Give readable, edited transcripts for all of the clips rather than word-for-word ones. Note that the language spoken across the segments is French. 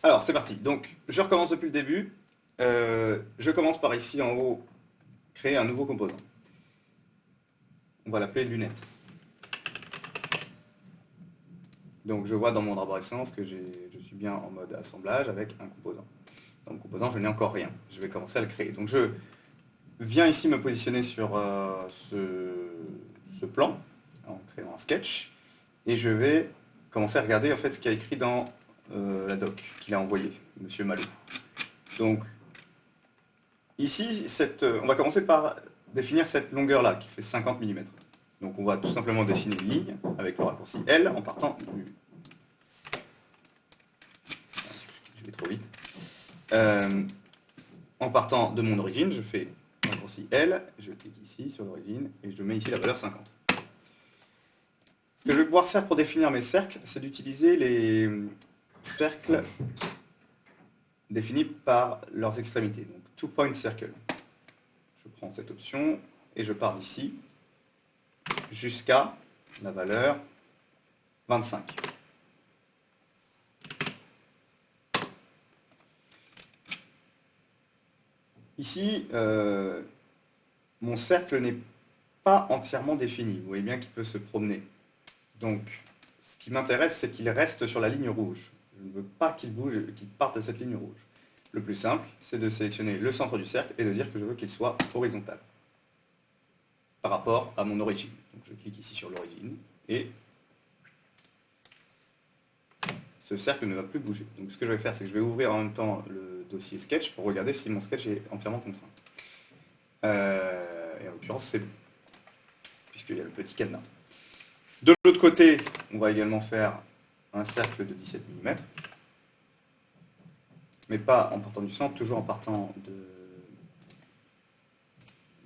Alors, c'est parti. Donc, je recommence depuis le début. Je commence par ici en haut, créer un nouveau composant. On va l'appeler lunette. Donc, je vois dans mon arborescence que je suis bien en mode assemblage avec un composant. Dans mon composant, je n'ai encore rien. Je vais commencer à le créer. Donc, je viens ici me positionner sur ce plan en créant un sketch. Et je vais commencer à regarder en fait ce qu'il y a écrit dans la doc qu'il a envoyé, Monsieur Malou. Donc, ici, on va commencer par définir cette longueur-là, qui fait 50 mm. Donc on va tout simplement dessiner une ligne avec le raccourci L en partant du... Je vais trop vite. En partant de mon origine, je fais un raccourci L, je clique ici sur l'origine et je mets ici la valeur 50. Ce que je vais pouvoir faire pour définir mes cercles, c'est d'utiliser les cercles définis par leurs extrémités. Donc, two-point circle. Je prends cette option et je pars d'ici jusqu'à la valeur 25. Ici, mon cercle n'est pas entièrement défini. Vous voyez bien qu'il peut se promener. Donc, ce qui m'intéresse, c'est qu'il reste sur la ligne rouge. Je ne veux pas qu'il bouge, qu'il parte de cette ligne rouge. Le plus simple, c'est de sélectionner le centre du cercle et de dire que je veux qu'il soit horizontal par rapport à mon origine. Donc je clique ici sur l'origine et ce cercle ne va plus bouger. Donc ce que je vais faire, c'est que je vais ouvrir en même temps le dossier sketch pour regarder si mon sketch est entièrement contraint. Et en l'occurrence, c'est bon, puisqu'il y a le petit cadenas. De l'autre côté, on va également faire un cercle de 17 mm, mais pas en partant du centre, toujours en partant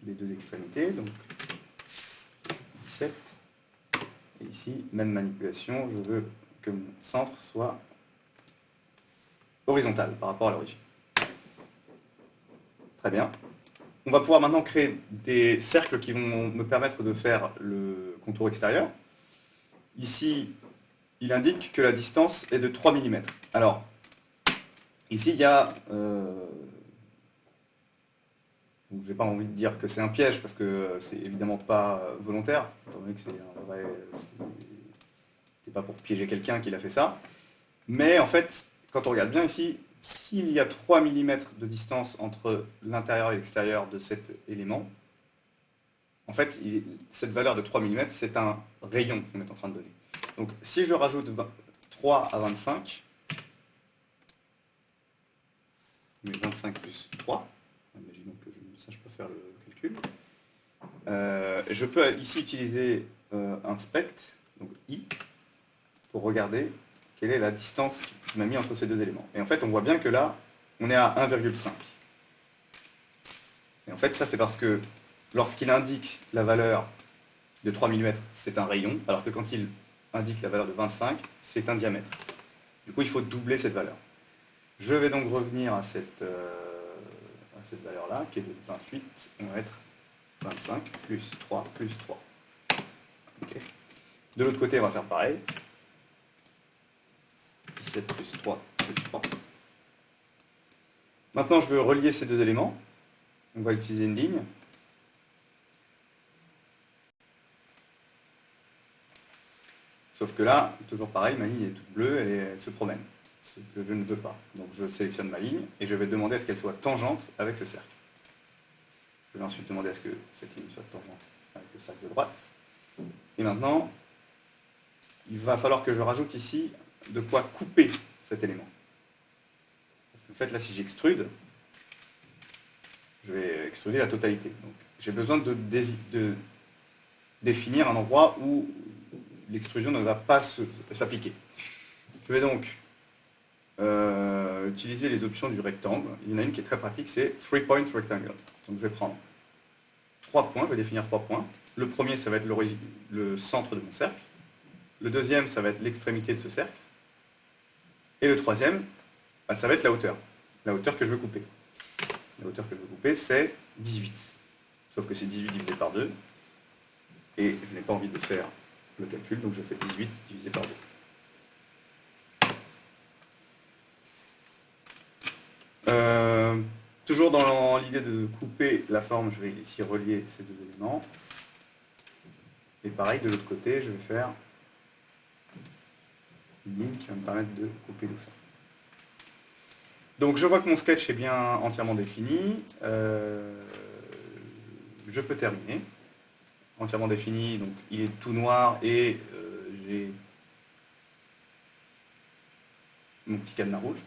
des deux extrémités. Donc 17. Et ici, même manipulation, je veux que mon centre soit horizontal par rapport à l'origine. Très bien. On va pouvoir maintenant créer des cercles qui vont me permettre de faire le contour extérieur. Ici, il indique que la distance est de 3 mm. Alors, ici, il y a... je n'ai pas envie de dire que c'est un piège, parce que c'est évidemment pas volontaire, étant donné que c'est pas pour piéger quelqu'un qu'il a fait ça. Mais en fait, quand on regarde bien ici, s'il y a 3 mm de distance entre l'intérieur et l'extérieur de cet élément, en fait, cette valeur de 3 mm, c'est un rayon qu'on est en train de donner. Donc, si je rajoute 3 à 25, mais 25 plus 3, imaginons que je sache pas faire le calcul, je peux ici utiliser un spect, donc I, pour regarder quelle est la distance qui m'a mis entre ces deux éléments. Et en fait, on voit bien que là, on est à 1,5. Et en fait, ça, c'est parce que lorsqu'il indique la valeur de 3 mm, c'est un rayon, alors que quand il indique la valeur de 25, c'est un diamètre. Du coup, il faut doubler cette valeur. Je vais donc revenir à cette valeur-là, qui est de 28. On va être 25 plus 3 plus 3. Okay. De l'autre côté, on va faire pareil. 17 plus 3 plus 3. Maintenant, je veux relier ces deux éléments. On va utiliser une ligne. Sauf que là, toujours pareil, ma ligne est toute bleue, elle se promène. Ce que je ne veux pas. Donc je sélectionne ma ligne et je vais demander à ce qu'elle soit tangente avec ce cercle. Je vais ensuite demander à ce que cette ligne soit tangente avec le cercle de droite. Et maintenant, il va falloir que je rajoute ici de quoi couper cet élément. Parce qu'en fait, là, si j'extrude, je vais extruder la totalité. Donc j'ai besoin de définir un endroit où l'extrusion ne va pas s'appliquer. Je vais donc utiliser les options du rectangle. Il y en a une qui est très pratique, c'est 3-point rectangle. Donc je vais prendre 3 points, je vais définir 3 points. Le premier, ça va être le centre de mon cercle. Le deuxième, ça va être l'extrémité de ce cercle. Et le troisième, ça va être la hauteur que je veux couper. La hauteur que je veux couper, c'est 18. Sauf que c'est 18 divisé par 2. Et je n'ai pas envie de faire le calcul, donc je fais 18 divisé par 2. dans l'idée de couper la forme, je vais ici relier ces deux éléments. Et pareil, de l'autre côté, je vais faire une ligne qui va me permettre de couper tout ça. Donc je vois que mon sketch est bien entièrement défini. Je peux terminer. Entièrement défini, donc il est tout noir et j'ai mon petit cadenas rouge.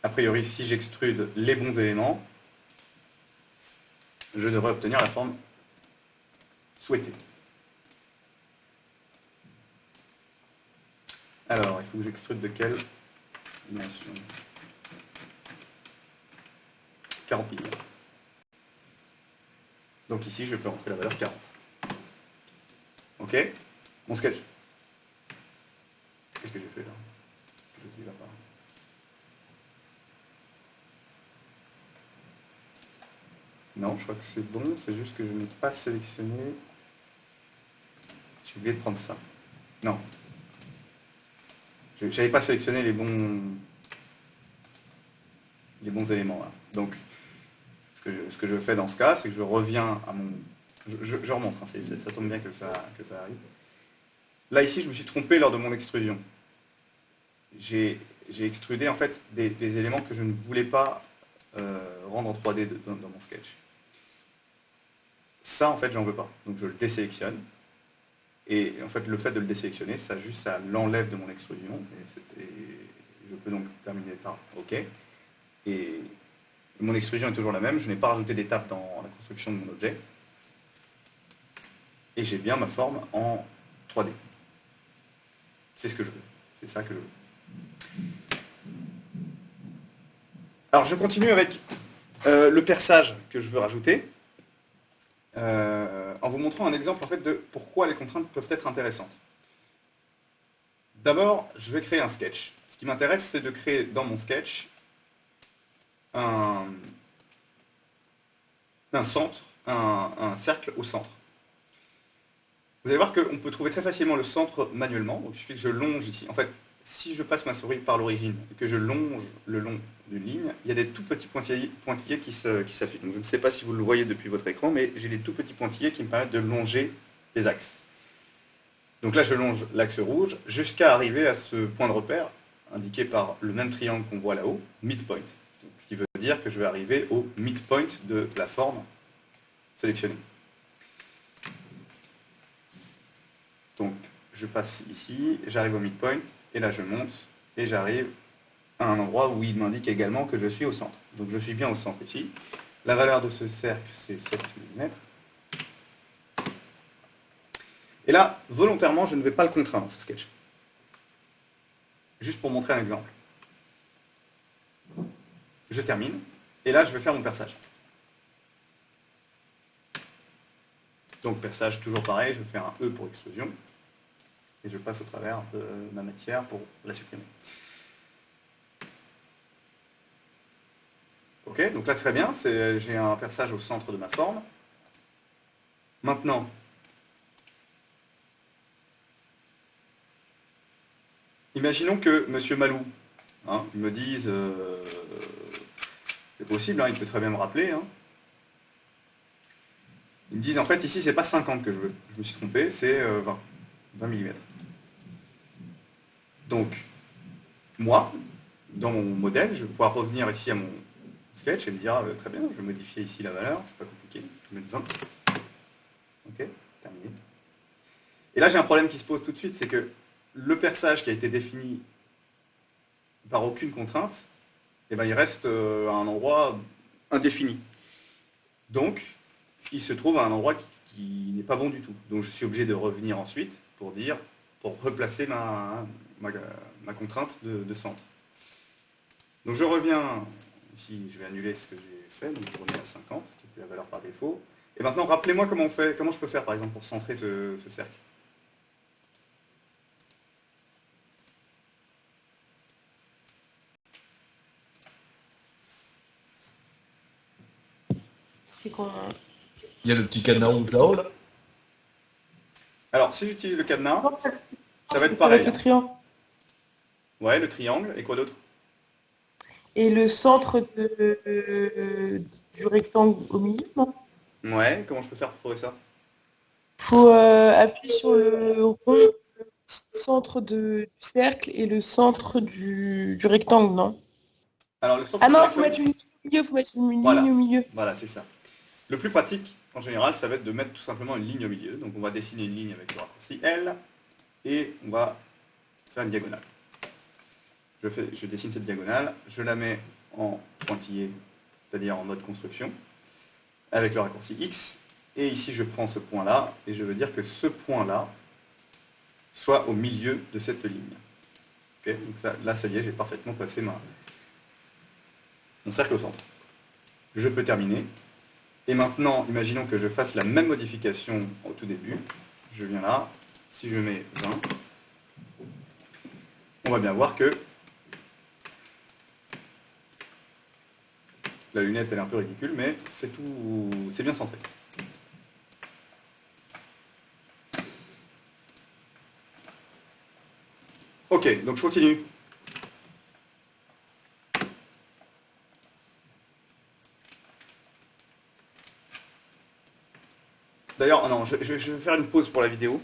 A priori, si j'extrude les bons éléments, je devrais obtenir la forme souhaitée. Alors, il faut que j'extrude de quelle dimension? 40 mm. Donc ici, je peux rentrer la valeur 40. Ok? Mon sketch. Qu'est-ce que j'ai fait là? Je suis là pas. Non, je crois que c'est bon, c'est juste que je n'ai pas sélectionné. J'ai oublié de prendre ça. Non. Je n'avais pas sélectionné les bons éléments là. Donc, ce que je fais dans ce cas, c'est que je reviens à mon... Je remonte, hein, ça tombe bien que ça arrive. Là, ici, je me suis trompé lors de mon extrusion. J'ai extrudé, en fait, des éléments que je ne voulais pas rendre en 3D dans mon sketch. Ça, en fait, j'en veux pas. Donc, je le désélectionne. Et en fait, le fait de le désélectionner, ça l'enlève de mon extrusion. Et je peux donc terminer par OK. Et mon extrusion est toujours la même. Je n'ai pas rajouté d'étape dans la construction de mon objet. Et j'ai bien ma forme en 3D. C'est ce que je veux. C'est ça que je veux. Alors, je continue avec le perçage que je veux rajouter. En vous montrant un exemple en fait, de pourquoi les contraintes peuvent être intéressantes. D'abord, je vais créer un sketch. Ce qui m'intéresse, c'est de créer dans mon sketch un centre, un cercle au centre. Vous allez voir qu'on peut trouver très facilement le centre manuellement. Donc, il suffit que je longe ici. En fait, si je passe ma souris par l'origine et que je longe le long d'une ligne, il y a des tout petits pointillés qui s'affichent. Donc, je ne sais pas si vous le voyez depuis votre écran, mais j'ai des tout petits pointillés qui me permettent de longer les axes. Donc là, je longe l'axe rouge jusqu'à arriver à ce point de repère indiqué par le même triangle qu'on voit là-haut, midpoint. Donc, ce qui veut dire que je vais arriver au midpoint de la forme sélectionnée. Donc, je passe ici, j'arrive au midpoint, et là je monte, et j'arrive à un endroit où il m'indique également que je suis au centre. Donc je suis bien au centre ici. La valeur de ce cercle, c'est 7 mm. Et là, volontairement, je ne vais pas le contraindre, ce sketch. Juste pour montrer un exemple. Je termine, et là je vais faire mon perçage. Donc perçage, toujours pareil, je vais faire un E pour extrusion. Et je passe au travers de ma matière pour la supprimer. Ok, donc là très bien, j'ai un perçage au centre de ma forme. Maintenant, imaginons que M. Malou, il me dise, c'est possible, il peut très bien me rappeler, ils me disent en fait ici c'est pas 50 que je veux, je me suis trompé, c'est 20 mm. Donc, moi, dans mon modèle, je vais pouvoir revenir ici à mon sketch et me dire, très bien, je vais modifier ici la valeur, c'est pas compliqué, je vais mettre 20. Ok, terminé. Et là, j'ai un problème qui se pose tout de suite, c'est que le perçage qui a été défini par aucune contrainte, il reste à un endroit indéfini. Donc, il se trouve à un endroit qui n'est pas bon du tout. Donc, je suis obligé de revenir ensuite pour replacer ma contrainte de centre. Donc je reviens, ici je vais annuler ce que j'ai fait, donc je reviens à 50, qui était la valeur par défaut. Et maintenant, rappelez-moi comment je peux faire par exemple pour centrer ce cercle. C'est qu'on... Il y a le petit cadenas rouge là-haut, là. Alors, si j'utilise le cadenas, ça va être pareil. Le triangle. Ouais, le triangle. Et quoi d'autre? Et le centre du rectangle au milieu, non? Ouais, comment je peux faire pour trouver ça? Faut appuyer sur le rond, centre du cercle et le centre du rectangle, non? Alors, le centre Ah du non, faut rectangle, mettre une ligne au milieu, faut mettre une ligne voilà, au milieu. voilà, c'est ça. Le plus pratique, en général, ça va être de mettre tout simplement une ligne au milieu. Donc, on va dessiner une ligne avec le raccourci L et on va faire une diagonale. Je dessine cette diagonale, je la mets en pointillé, c'est-à-dire en mode construction, avec le raccourci X. Et ici, je prends ce point-là et je veux dire que ce point-là soit au milieu de cette ligne. Ok, donc ça, là, ça y est, j'ai parfaitement placé mon cercle au centre. Je peux terminer. Et maintenant, imaginons que je fasse la même modification au tout début. Je viens là, si je mets 20, on va bien voir que la lunette elle est un peu ridicule, mais c'est tout, c'est bien centré. Ok, donc je continue. D'ailleurs, non, je vais faire une pause pour la vidéo.